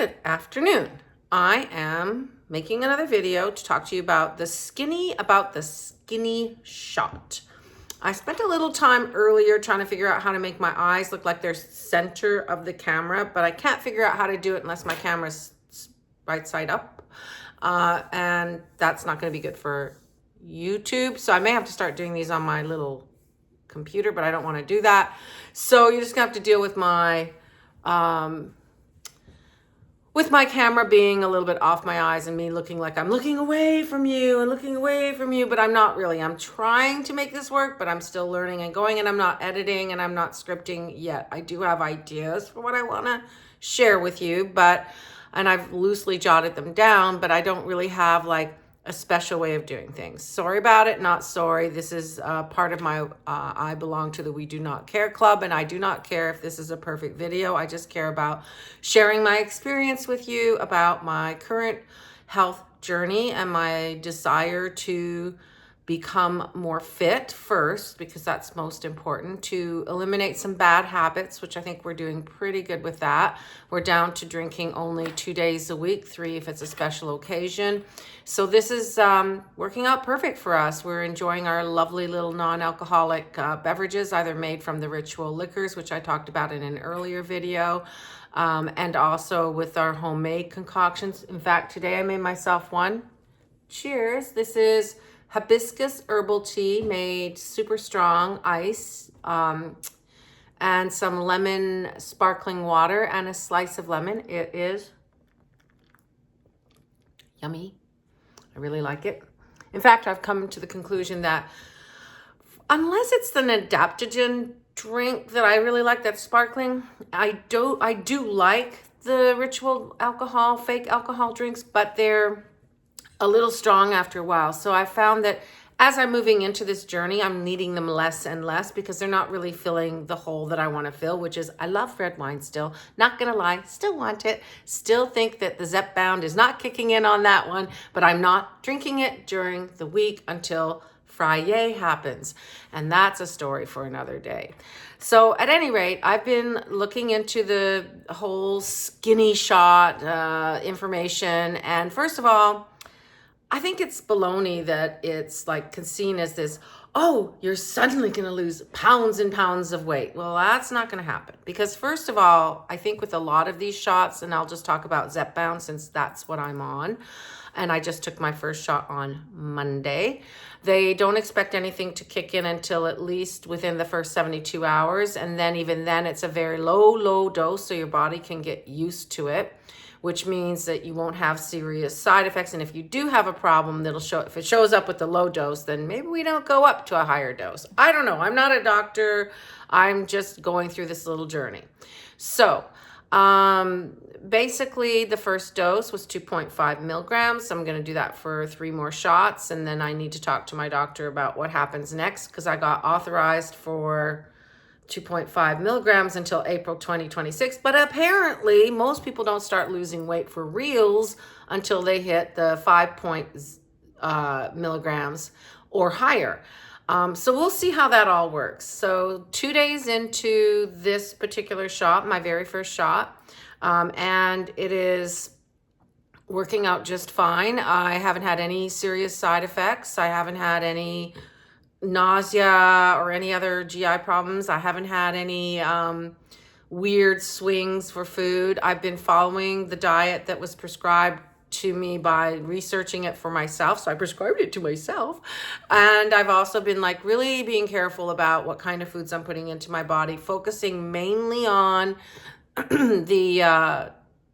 Good afternoon. I am making another video to talk to you about the skinny shot. I spent a little time earlier trying to figure out how to make my eyes look like they're center of the camera, but I can't figure out how to do it unless my camera's right side up. And that's not going to be good for YouTube. So I may have to start doing these on my little computer, but I don't want to do that. So you're just going to have to deal with my camera being a little bit off my eyes and me looking like I'm looking away from you, but I'm not really. I'm trying to make this work, but I'm still learning and going, and I'm not editing and I'm not scripting yet. I do have ideas for what I want to share with you, and I've loosely jotted them down, but I don't really have like a special way of doing things. Sorry about it, not sorry. This is part of my, I belong to the We Do Not Care Club, and I do not care if this is a perfect video. I just care about sharing my experience with you about my current health journey and my desire to become more fit first, because that's most important, to eliminate some bad habits, which I think we're doing pretty good with that. We're down to drinking only 2 days a week, 3 if it's a special occasion. So this is working out perfect for us. We're enjoying our lovely little non-alcoholic beverages, either made from the ritual liquors, which I talked about in an earlier video, and also with our homemade concoctions. In fact, today I made myself one. Cheers. This is hibiscus herbal tea made super strong, ice, and some lemon sparkling water and a slice of lemon. It is yummy. I really like it. In fact, I've come to the conclusion that unless it's an adaptogen drink that I really like, that's sparkling, I do like the ritual alcohol, fake alcohol drinks, but they're a little strong after a while. So I found that as I'm moving into this journey, I'm needing them less and less because they're not really filling the hole that I want to fill, which is I love red wine still. Not going to lie, still want it. Still think that the Zepbound is not kicking in on that one, but I'm not drinking it during the week until Friday happens. And that's a story for another day. So at any rate, I've been looking into the whole skinny shot information. And first of all, I think it's baloney that it's like seen as this, oh, you're suddenly going to lose pounds and pounds of weight. Well, that's not going to happen because first of all, I think with a lot of these shots, and I'll just talk about Zepbound since that's what I'm on, and I just took my first shot on Monday. They don't expect anything to kick in until at least within the first 72 hours. And then even then it's a very low dose so your body can get used to it, which means that you won't have serious side effects. And if you do have a problem, that'll show. If it shows up with the low dose, then maybe we don't go up to a higher dose. I don't know. I'm not a doctor. I'm just going through this little journey. So basically the first dose was 2.5 milligrams. I'm going to do that for 3 more shots. And then I need to talk to my doctor about what happens next because I got authorized for 2.5 milligrams until April 2026. But apparently most people don't start losing weight for reals until they hit the 5 milligrams or higher. So we'll see how that all works. So 2 days into this particular shot, my very first shot, and it is working out just fine. I haven't had any serious side effects. I haven't had any nausea or any other GI problems. I haven't had any weird swings for food. I've been following the diet that was prescribed to me by researching it for myself. So I prescribed it to myself. And I've also been like really being careful about what kind of foods I'm putting into my body, focusing mainly on the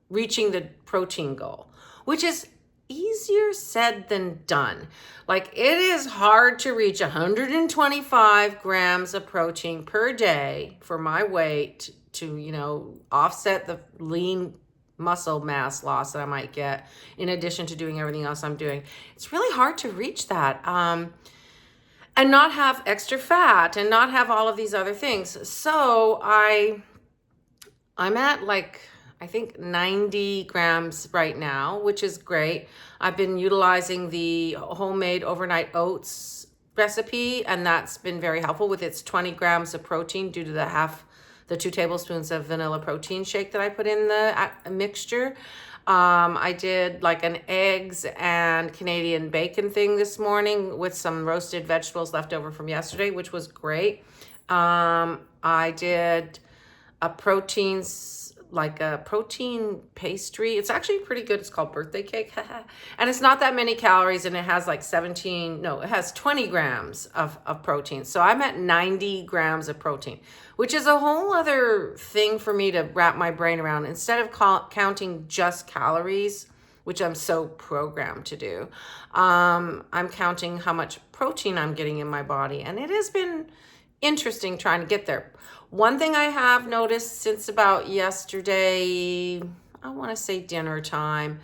reaching the protein goal, which is easier said than done. Like it is hard to reach 125 grams of protein per day for my weight to, offset the lean muscle mass loss that I might get in addition to doing everything else I'm doing. It's really hard to reach that and not have extra fat and not have all of these other things. So I'm at I think 90 grams right now, which is great. I've been utilizing the homemade overnight oats recipe, and that's been very helpful with its 20 grams of protein due to the half the 2 tablespoons of vanilla protein shake that I put in the mixture. I did like an eggs and Canadian bacon thing this morning with some roasted vegetables left over from yesterday, which was great. I did a like a protein pastry. It's actually pretty good. It's called birthday cake. And it's not that many calories, and it has like it has 20 grams of protein. So I'm at 90 grams of protein, which is a whole other thing for me to wrap my brain around. Instead of counting just calories, which I'm so programmed to do, I'm counting how much protein I'm getting in my body. And it has been interesting trying to get there. One thing I have noticed since about yesterday, I want to say dinner time,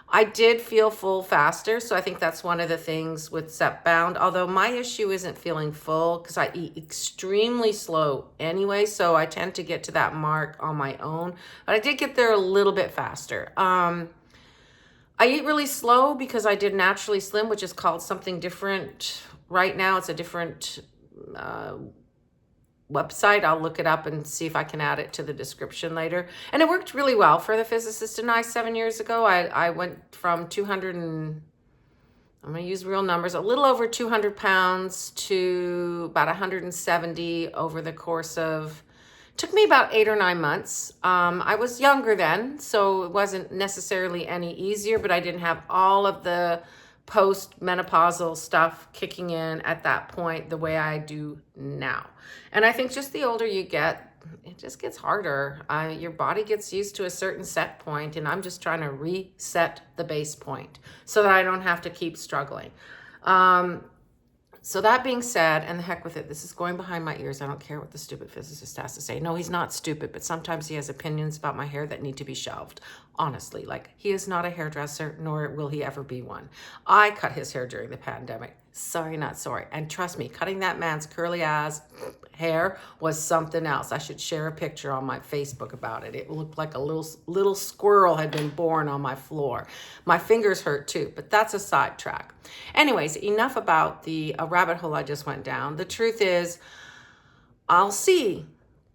I did feel full faster. So I think that's one of the things with Set Bound, although my issue isn't feeling full because I eat extremely slow anyway. So I tend to get to that mark on my own, but I did get there a little bit faster. I eat really slow because I did Naturally Slim, which is called something different right now. It's a different website. I'll look it up and see if I can add it to the description later. And it worked really well for the physicist and I 7 years ago. I went from 200 and, I'm going to use real numbers, a little over 200 pounds to about 170 over the course of, took me about 8 or 9 months. I was younger then, so it wasn't necessarily any easier, but I didn't have all of the post-menopausal stuff kicking in at that point the way I do now. And I think just the older you get, it just gets harder. Your body gets used to a certain set point, and I'm just trying to reset the base point so that I don't have to keep struggling. So that being said, and the heck with it, this is going behind my ears. I don't care what the stupid physicist has to say. No, he's not stupid, but sometimes he has opinions about my hair that need to be shelved. Honestly, like, he is not a hairdresser, nor will he ever be one. I cut his hair during the pandemic. Sorry, not sorry. And trust me, cutting that man's curly ass hair was something else. I should share a picture on my Facebook about it. It looked like a little squirrel had been born on my floor. My fingers hurt too, but that's a sidetrack. Anyways, enough about the rabbit hole I just went down. The truth is, I'll see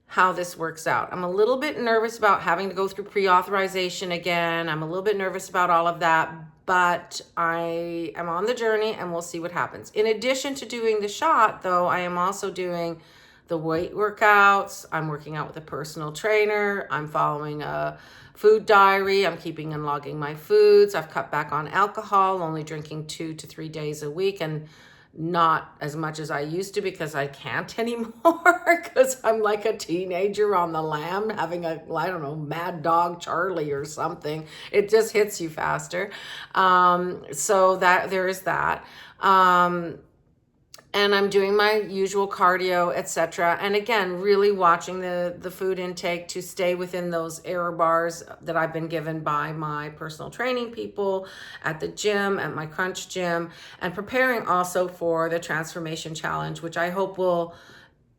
how this works out. I'm a little bit nervous about having to go through pre-authorization again. I'm a little bit nervous about all of that, but I am on the journey and we'll see what happens. In addition to doing the shot, though, I am also doing the weight workouts. I'm working out with a personal trainer. I'm following a food diary. I'm keeping and logging my foods. I've cut back on alcohol, only drinking 2 to 3 days a week, and not as much as I used to because I can't anymore because I'm like a teenager on the lam having a, I don't know, mad dog Charlie or something. It just hits you faster. So that there is that. And I'm doing my usual cardio, etc. And again, really watching the food intake to stay within those error bars that I've been given by my personal training people at the gym, at my Crunch gym, and preparing also for the Transformation Challenge, which I hope will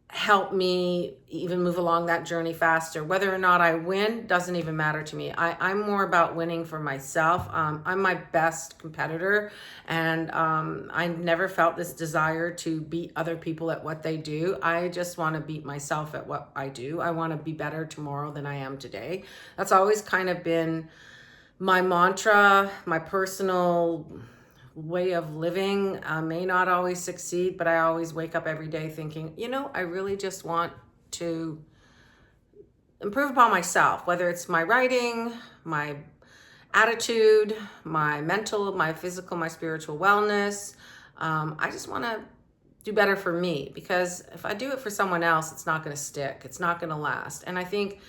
help me even move along that journey faster. Whether or not I win doesn't even matter to me. I'm more about winning for myself. I'm my best competitor, and I never felt this desire to beat other people at what they do. I just want to beat myself at what I do. I want to be better tomorrow than I am today. That's always kind of been my mantra, my personal way of living. I may not always succeed, but I always wake up every day thinking, I really just want to improve upon myself, whether it's my writing, my attitude, my mental, my physical, my spiritual wellness. I just want to do better for me, because if I do it for someone else, it's not going to stick. It's not going to last. And I think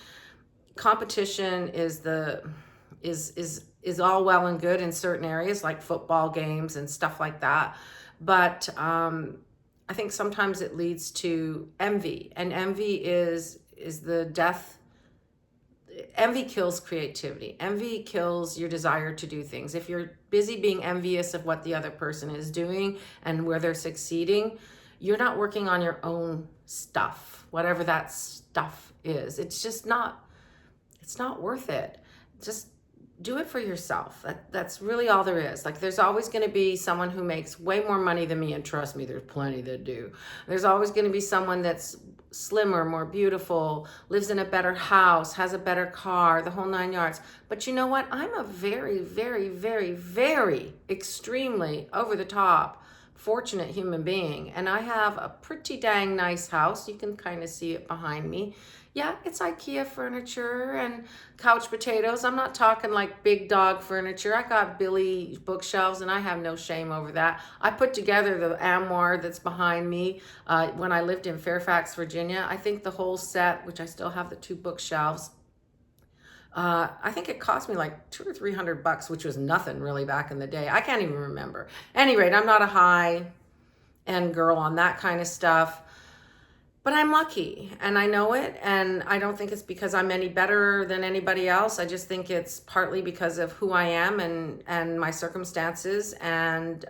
competition is all well and good in certain areas like football games and stuff like that. But I think sometimes it leads to envy, and envy is the death. Envy kills creativity. Envy kills your desire to do things. If you're busy being envious of what the other person is doing and where they're succeeding, you're not working on your own stuff, whatever that stuff is. It's not worth it. Just do it for yourself. That's really all there is. Like, there's always going to be someone who makes way more money than me, and trust me, there's plenty that do. There's always going to be someone that's slimmer, more beautiful, lives in a better house, has a better car, the whole 9 yards. But you know what? I'm a very, very, very, very extremely over the top fortunate human being. And I have a pretty dang nice house. You can kind of see it behind me. Yeah, it's IKEA furniture and couch potatoes. I'm not talking like big dog furniture. I got Billy bookshelves and I have no shame over that. I put together the armoire that's behind me when I lived in Fairfax, Virginia. I think the whole set, which I still have the 2 bookshelves, I think it cost me like $200 or $300, which was nothing really back in the day. I can't even remember. At any rate, I'm not a high-end girl on that kind of stuff. But I'm lucky and I know it, and I don't think it's because I'm any better than anybody else. I just think it's partly because of who I am and my circumstances, and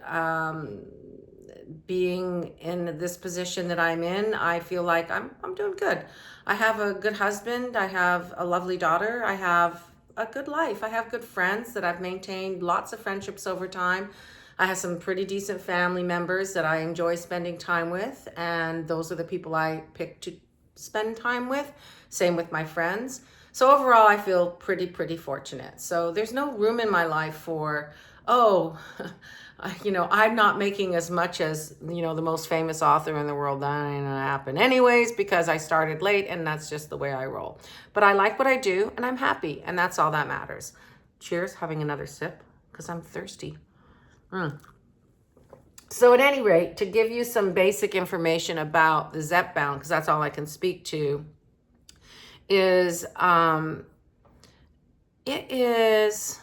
being in this position that I'm in, I feel like I'm doing good. I have a good husband, I have a lovely daughter, I have a good life, I have good friends that I've maintained lots of friendships over time. I have some pretty decent family members that I enjoy spending time with, and those are the people I pick to spend time with. Same with my friends. So overall, I feel pretty fortunate. So there's no room in my life for, oh, I'm not making as much as, the most famous author in the world. That ain't gonna happen anyways, because I started late and that's just the way I roll. But I like what I do and I'm happy, and that's all that matters. Cheers, having another sip because I'm thirsty. So at any rate, to give you some basic information about the Zepbound, because that's all I can speak to, is it is,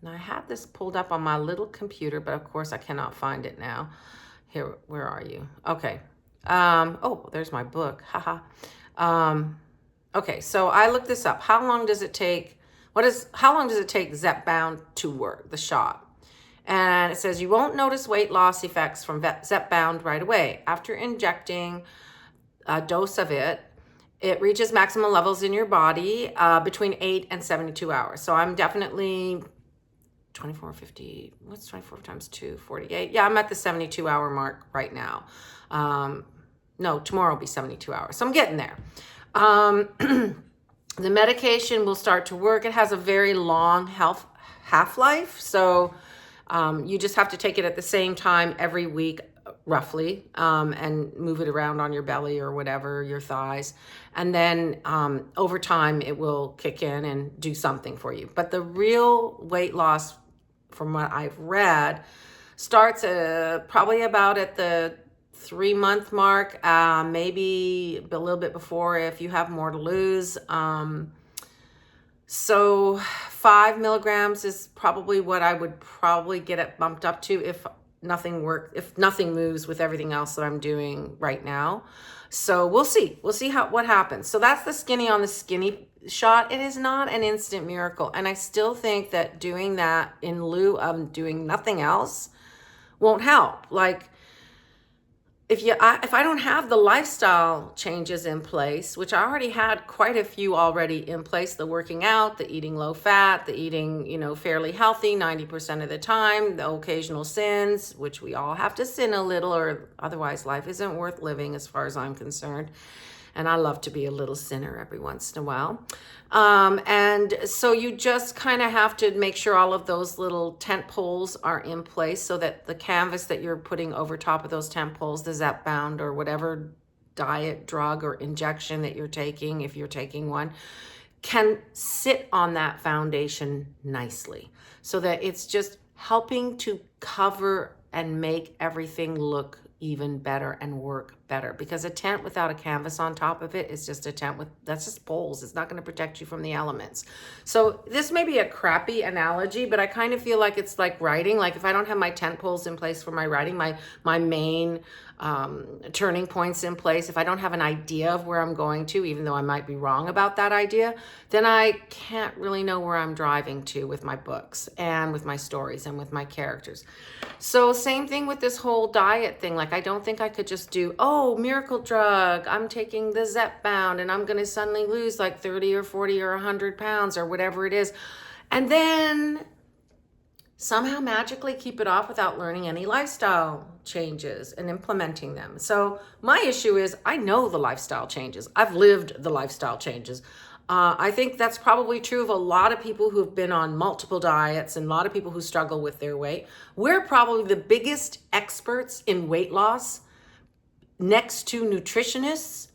now I have this pulled up on my little computer, but of course I cannot find it now. Here, where are you? Okay. Oh, there's my book. Haha. Okay, so I looked this up. How long does it take Zepbound to work, the shot? And it says you won't notice weight loss effects from Zepbound right away. After injecting a dose of it, it reaches maximum levels in your body between 8 and 72 hours. So I'm definitely 2450, what's 24 times 2, 48? Yeah, I'm at the 72-hour mark right now. No, tomorrow will be 72 hours. So I'm getting there. The medication will start to work. It has a very long half-life. So you just have to take it at the same time every week, roughly, and move it around on your belly or whatever, your thighs. And then over time, it will kick in and do something for you. But the real weight loss, from what I've read, starts probably about at the 3-month mark, maybe a little bit before if you have more to lose. So 5 milligrams is probably what I would probably get it bumped up to if nothing moves with everything else that I'm doing right now. So we'll see what happens. So that's the skinny on the skinny shot. It is not an instant miracle. And I still think that doing that in lieu of doing nothing else won't help. Like, if I don't have the lifestyle changes in place, which I already had quite a few already in place, the working out, the eating low fat, the eating, fairly healthy 90% of the time, the occasional sins, which we all have to sin a little, or otherwise life isn't worth living as far as I'm concerned. And I love to be a little sinner every once in a while. And so you just kind of have to make sure all of those little tent poles are in place so that the canvas that you're putting over top of those tent poles, the Zepbound or whatever diet, drug, or injection that you're taking, if you're taking one, can sit on that foundation nicely so that it's just helping to cover and make everything look even better and work better, because a tent without a canvas on top of it is just a tent that's just poles. It's not going to protect you from the elements. So this may be a crappy analogy, but I kind of feel like it's like writing. Like if I don't have my tent poles in place for my writing, my main turning points in place, if I don't have an idea of where I'm going to, even though I might be wrong about that idea, then I can't really know where I'm driving to with my books and with my stories and with my characters. So same thing with this whole diet thing. Like I don't think I could just do, oh, miracle drug, I'm taking the Zepbound and I'm going to suddenly lose like 30 or 40 or 100 pounds or whatever it is. And then somehow magically keep it off without learning any lifestyle changes and implementing them. So my issue is I know the lifestyle changes. I've lived the lifestyle changes. I think that's probably true of a lot of people who've been on multiple diets and a lot of people who struggle with their weight. We're probably the biggest experts in weight loss next to nutritionists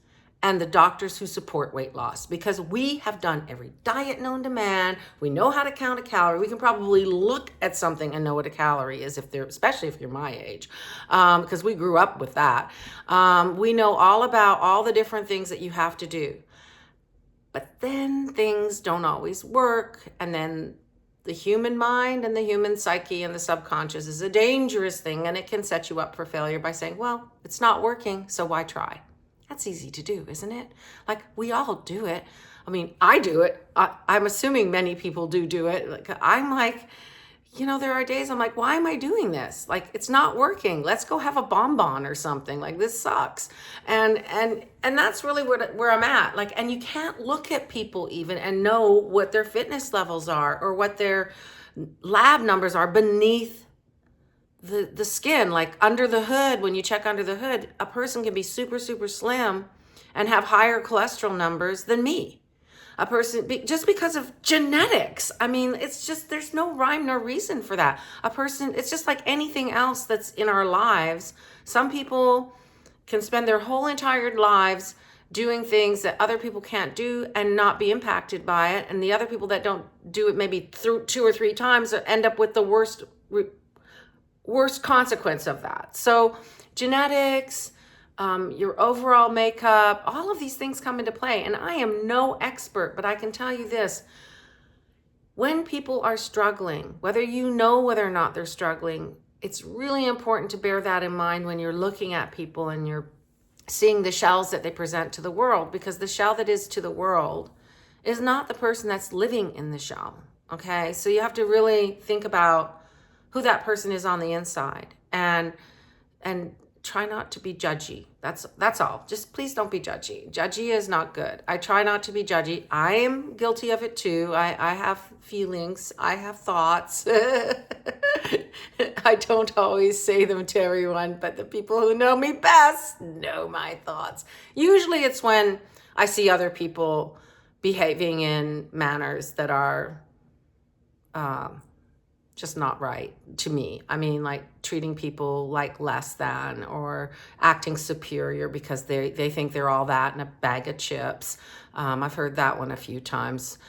and the doctors who support weight loss, because we have done every diet known to man. We know how to count a calorie. We can probably look at something and know what a calorie is, especially if you're my age, because we grew up with that. We know all about all the different things that you have to do. But then things don't always work, and then the human mind and the human psyche and the subconscious is a dangerous thing, and it can set you up for failure by saying, well, it's not working, so why try? That's easy to do, isn't it? Like, we all do it. I mean, I do it. I'm assuming many people do it. Like, I'm like, there are days I'm like, why am I doing this? Like, it's not working. Let's go have a bonbon or something. Like, this sucks. And that's really where I'm at. Like, and you can't look at people even and know what their fitness levels are or what their lab numbers are beneath the skin. Like, under the hood, when you check under the hood, a person can be super, super slim and have higher cholesterol numbers than me. A person, just because of genetics. I mean, it's just, there's no rhyme nor reason for that. A person, it's just like anything else that's in our lives. Some people can spend their whole entire lives doing things that other people can't do and not be impacted by it. And the other people that don't do it maybe through 2 or 3 times end up with the worst consequence of that. So genetics, your overall makeup, all of these things come into play. And I am no expert, but I can tell you this. When people are struggling, whether or not they're struggling, it's really important to bear that in mind when you're looking at people and you're seeing the shells that they present to the world, because the shell that is to the world is not the person that's living in the shell. Okay? So you have to really think about who that person is on the inside, and try not to be judgy. That's all. Just please don't be judgy. Judgy is not good. I try not to be judgy. I am guilty of it too. I have feelings. I have thoughts. I don't always say them to everyone, but the people who know me best know my thoughts. Usually it's when I see other people behaving in manners that are just not right to me. I mean, like treating people like less than, or acting superior because they think they're all that in a bag of chips. I've heard that one a few times.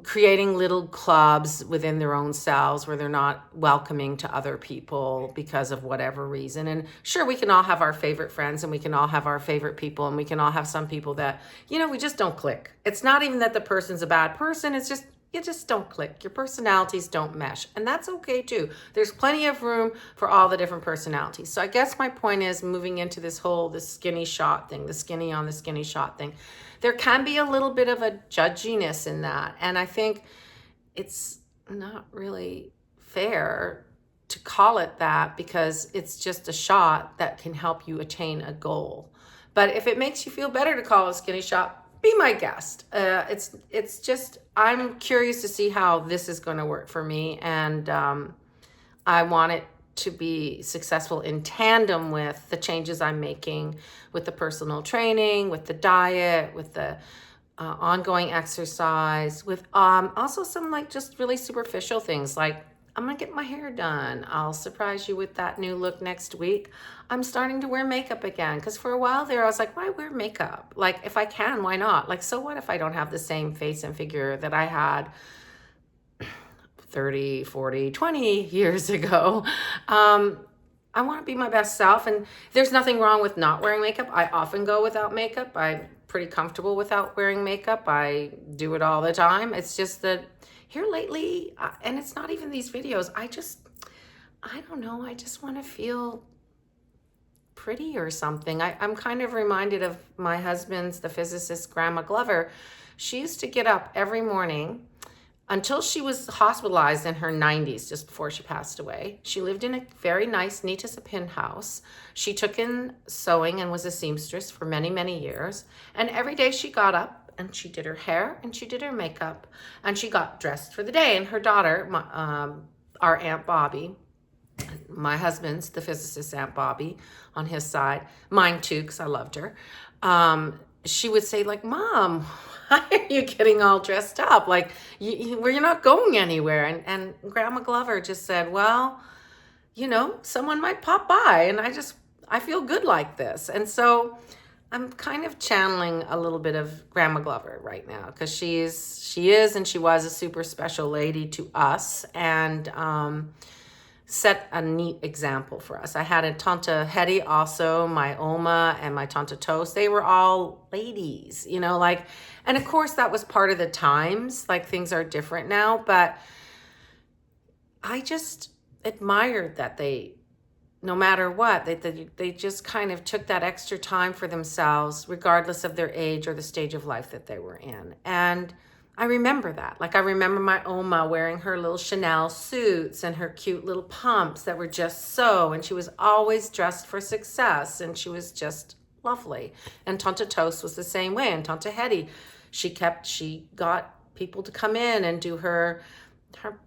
Creating little clubs within their own selves where they're not welcoming to other people because of whatever reason. And sure, we can all have our favorite friends and we can all have our favorite people, and we can all have some people that, we just don't click. It's not even that the person's a bad person. It's just, you just don't click. Your personalities don't mesh. And that's okay too. There's plenty of room for all the different personalities. So I guess my point is, moving into this skinny shot thing, the skinny on the skinny shot thing, there can be a little bit of a judginess in that. And I think it's not really fair to call it that, because it's just a shot that can help you attain a goal. But if it makes you feel better to call it a skinny shot, be my guest. It's just, I'm curious to see how this is going to work for me. And I want it to be successful in tandem with the changes I'm making with the personal training, with the diet, with the ongoing exercise, with also some like just really superficial things like, I'm going to get my hair done. I'll surprise you with that new look next week. I'm starting to wear makeup again, because for a while there I was like, why wear makeup? Like, if I can, why not? Like, so what if I don't have the same face and figure that I had 30, 40, 20 years ago? I want to be my best self, and there's nothing wrong with not wearing makeup. I often go without makeup. I'm pretty comfortable without wearing makeup. I do it all the time. It's just that here lately, and it's not even these videos, I don't know, I just want to feel pretty or something. I'm kind of reminded of my husband's, the physicist, Grandma Glover. She used to get up every morning until she was hospitalized in her 90s, just before she passed away. She lived in a very nice, neat as a pin house. She took in sewing and was a seamstress for many, many years. And every day she got up and she did her hair and she did her makeup and she got dressed for the day. And her daughter, our Aunt Bobby, my husband's, the physicist Aunt Bobby, on his side, mine too, because I loved her. She would say, like, Mom, why are you getting all dressed up? Like, you're not going anywhere. And Grandma Glover just said, well, someone might pop by, and I feel good like this. And so I'm kind of channeling a little bit of Grandma Glover right now, because she is and she was a super special lady to us, and set a neat example for us. I had a Tanta Hetty also, my Oma and my Tanta Toast. They were all ladies, and of course that was part of the times. Like, things are different now, but I just admired that they, no matter what, they just kind of took that extra time for themselves, regardless of their age or the stage of life that they were in. And I remember that. Like, I remember my Oma wearing her little Chanel suits and her cute little pumps that were just so, and she was always dressed for success, and she was just lovely. And Tanta Toast was the same way. And Tanta Hetty, she got people to come in and do her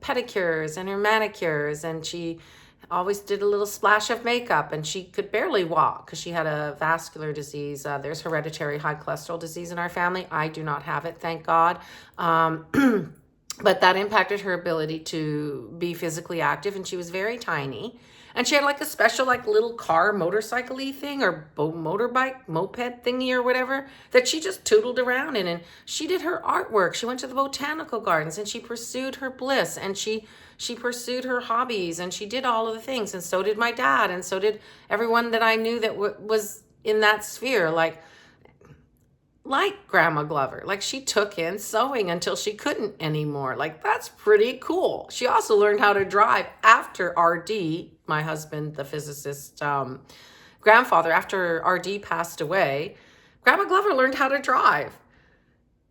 pedicures and her manicures, and she always did a little splash of makeup, and she could barely walk because she had a vascular disease. There's hereditary high cholesterol disease in our family. I do not have it, thank God. But that impacted her ability to be physically active, and she was very tiny. And she had like a special little car motorcycle-y thing, or motorbike, moped thingy or whatever, that she just tootled around in. And she did her artwork. She went to the botanical gardens, and she pursued her bliss, and she pursued her hobbies, and she did all of the things. And so did my dad, and so did everyone that I knew that was in that sphere. Like Grandma Glover. Like, she took in sewing until she couldn't anymore. Like, that's pretty cool. She also learned how to drive after RD, my husband, the physicist, grandfather. After RD passed away, Grandma Glover learned how to drive.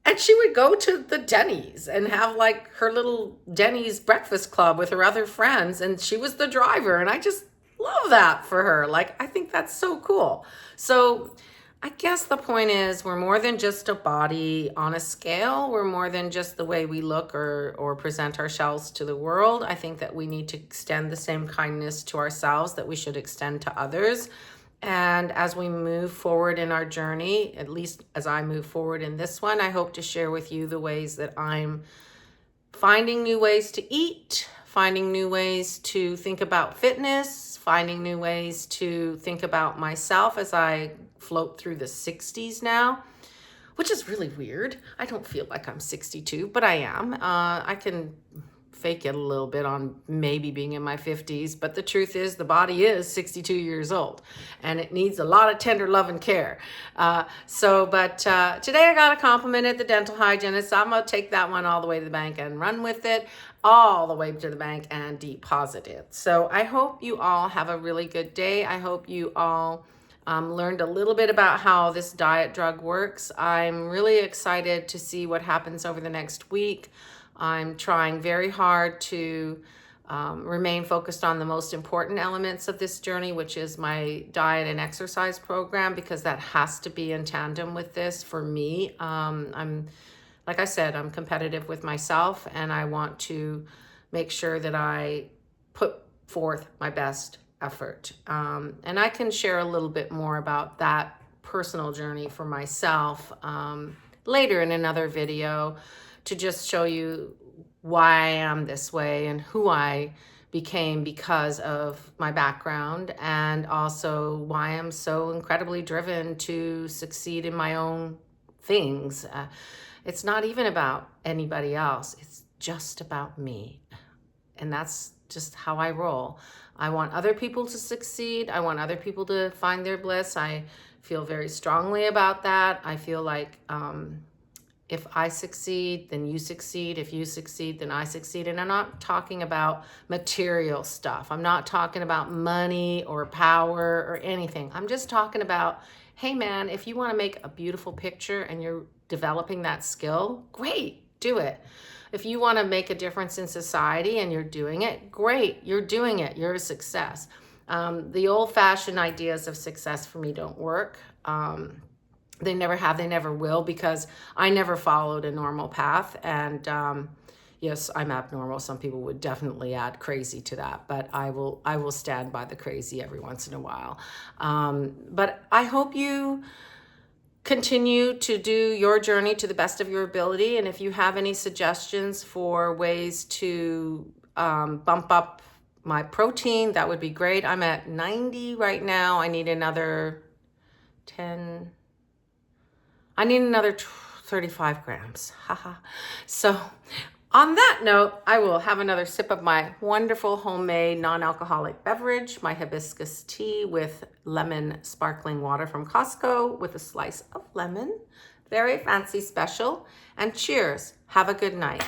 And she would go to the Denny's and have like her little Denny's breakfast club with her other friends, and she was the driver. And I just love that for her. Like, I think that's so cool. So I guess the point is, we're more than just a body on a scale. We're more than just the way we look or present ourselves to the world. I think that we need to extend the same kindness to ourselves that we should extend to others. And as we move forward in our journey, at least as I move forward in this one, I hope to share with you the ways that I'm finding new ways to eat, finding new ways to think about fitness, finding new ways to think about myself as I float through the 60s now, which is really weird. I don't feel like I'm 62, but I am. I can fake it a little bit on maybe being in my 50s, but the truth is the body is 62 years old, and it needs a lot of tender love and care. But today I got a compliment at the dental hygienist. So I'm going to take that one all the way to the bank and run with it all the way to the bank and deposit it. So I hope you all have a really good day. I hope you all learned a little bit about how this diet drug works. I'm really excited to see what happens over the next week. I'm trying very hard to remain focused on the most important elements of this journey, which is my diet and exercise program, because that has to be in tandem with this for me. Like I said, I'm competitive with myself, and I want to make sure that I put forth my best effort. And I can share a little bit more about that personal journey for myself later in another video, to just show you why I am this way and who I became because of my background, and also why I'm so incredibly driven to succeed in my own things. It's not even about anybody else. It's just about me. And that's just how I roll. I want other people to succeed. I want other people to find their bliss. I feel very strongly about that. I feel like if I succeed, then you succeed. If you succeed, then I succeed. And I'm not talking about material stuff. I'm not talking about money or power or anything. I'm just talking about, hey man, if you want to make a beautiful picture and you're developing that skill, great, do it. If you want to make a difference in society and you're doing it, great, you're doing it, you're a success. The old-fashioned ideas of success for me don't work. They never have, they never will, because I never followed a normal path. And, Yes, I'm abnormal. Some people would definitely add crazy to that, but I will stand by the crazy every once in a while. But I hope you continue to do your journey to the best of your ability. And if you have any suggestions for ways to bump up my protein, that would be great. I'm at 90 right now. I need another 10. I need another 35 grams. Haha. So on that note, I will have another sip of my wonderful homemade non-alcoholic beverage, my hibiscus tea with lemon sparkling water from Costco with a slice of lemon. Very fancy special. And cheers. Have a good night.